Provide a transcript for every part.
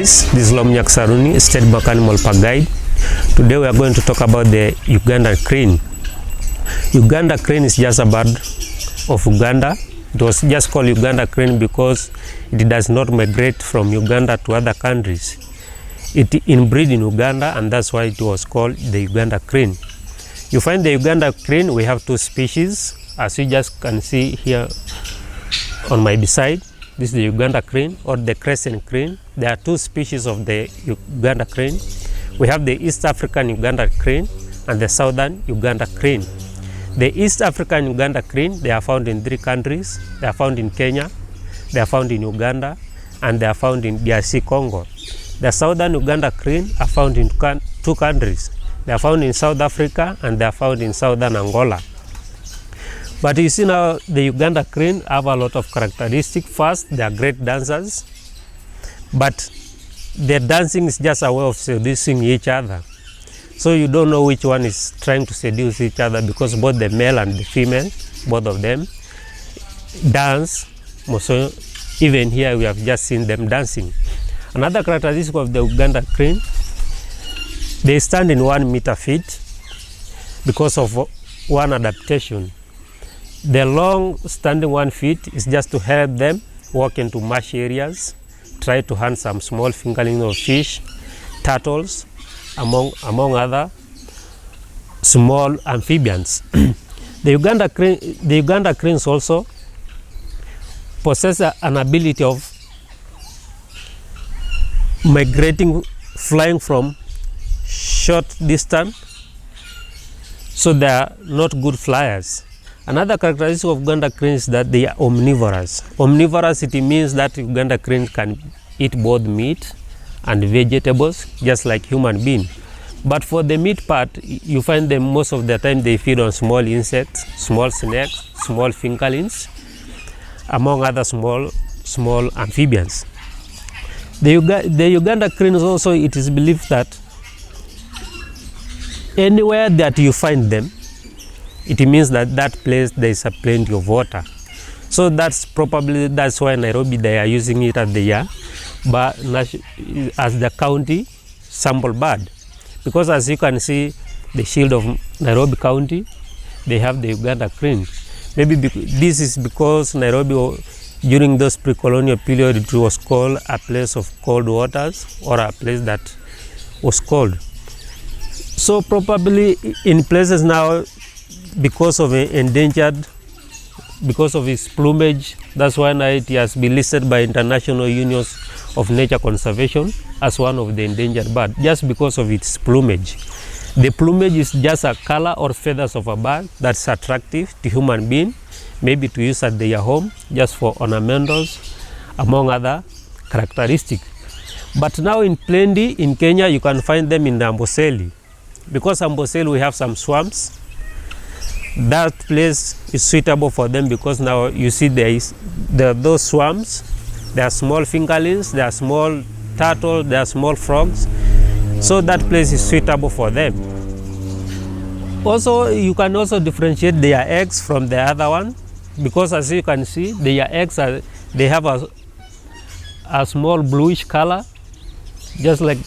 guys, this is Lomnyak Saruni, Stedmak Animal Park Guide. Today we are going to talk about the Ugandan crane. Uganda crane is just a bird of Uganda. It was just called Uganda crane because it does not migrate from Uganda to other countries. It inbreed in Uganda, and that's why it was called the Uganda crane. You find the Uganda crane, we have two species, as you just can see here on my beside. This is the Uganda crane or the crested crane. There are two species of the Uganda crane. We have the East African Uganda crane and the Southern Uganda crane. The East African Uganda crane, they are found in 3 countries. They are found in Kenya, they are found in Uganda, and they are found in DRC Congo. The Southern Uganda crane are found in 2 countries. They are found in South Africa and they are found in Southern Angola. But you see now, the Uganda crane have a lot of characteristics. First, they are great dancers, but their dancing is just a way of seducing each other. So you don't know which one is trying to seduce each other, because both the male and the female, both of them, dance. So even here we have just seen them dancing. Another characteristic of the Uganda crane, they stand in 1 meter feet because of one adaptation. The long standing 1 feet is just to help them walk into marsh areas, try to hunt some small fingerlings of fish, turtles, among other small amphibians. The Uganda cranes also possess an ability of migrating, flying from short distance, so they are not good flyers. Another characteristic of Uganda crane is that they are omnivorous. Omnivorous, it means that Uganda crane can eat both meat and vegetables, just like human being. But for the meat part, you find them most of the time they feed on small insects, small snakes, small fingerlings, among other small amphibians. The Uganda crane also, it is believed that anywhere that you find them, it means that that place there is a plenty of water. So that's why Nairobi, they are using it as the county sample bird, because as you can see, the shield of Nairobi County, they have the Uganda crane. Maybe this is because Nairobi, during those pre-colonial period, it was called a place of cold waters, or a place that was cold. So probably in places now, because of its plumage, that's why now it has been listed by international unions of nature conservation as one of the endangered birds, just because of its plumage. The plumage is just a color or feathers of a bird that's attractive to human being, maybe to use at their home just for ornamentals, among other characteristics. But now in plenty in Kenya, you can find them in the Amboseli. Because Amboseli we have some swamps, that place is suitable for them, because now you see there are those swamps, there are small fingerlings, there are small turtles, there are small frogs. So that place is suitable for them. Also, you can also differentiate their eggs from the other one, because as you can see, their eggs they have a small bluish color, just like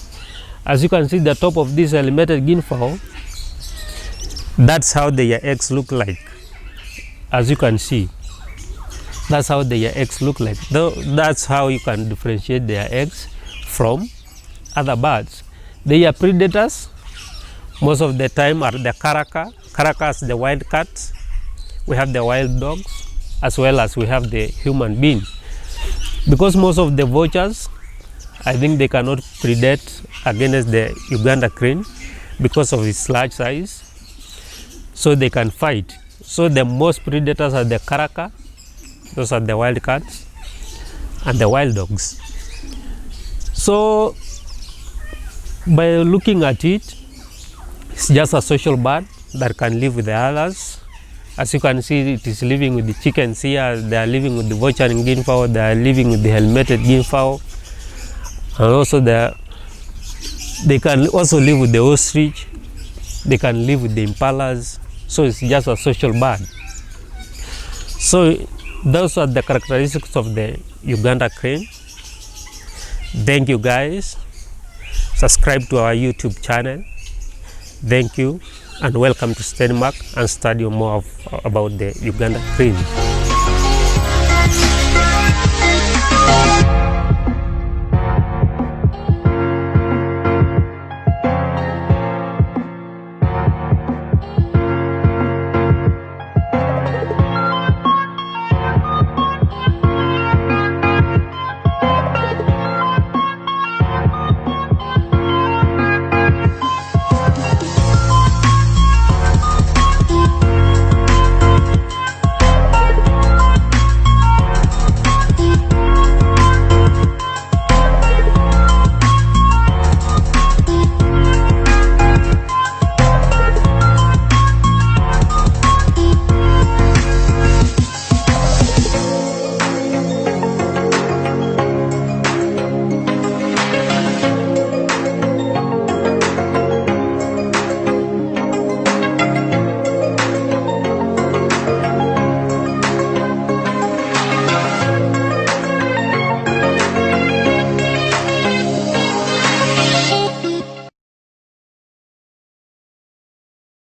as you can see the top of this helmeted guinea-fowl. That's how their eggs look like. As you can see, that's how their eggs look like. That's how you can differentiate their eggs from other birds. Their predators most of the time are the caracas, the wild cats. We have the wild dogs, as well as we have the human being. Because most of the vultures, I think they cannot predate against the Uganda crane because of its large size, so they can fight. So the most predators are the caraca, those are the wild cats, and the wild dogs. So by looking at it, it's just a social bird that can live with the others. As you can see, it is living with the chickens here, they are living with the vulturing guinea-fowl, they are living with the helmeted guinea-fowl, and also they can also live with the ostrich, they can live with the impalas. So it's just a social bird. So those are the characteristics of the Uganda crane. Thank you guys. Subscribe to our YouTube channel. Thank you and welcome to Stedmak and study more about the Uganda crane.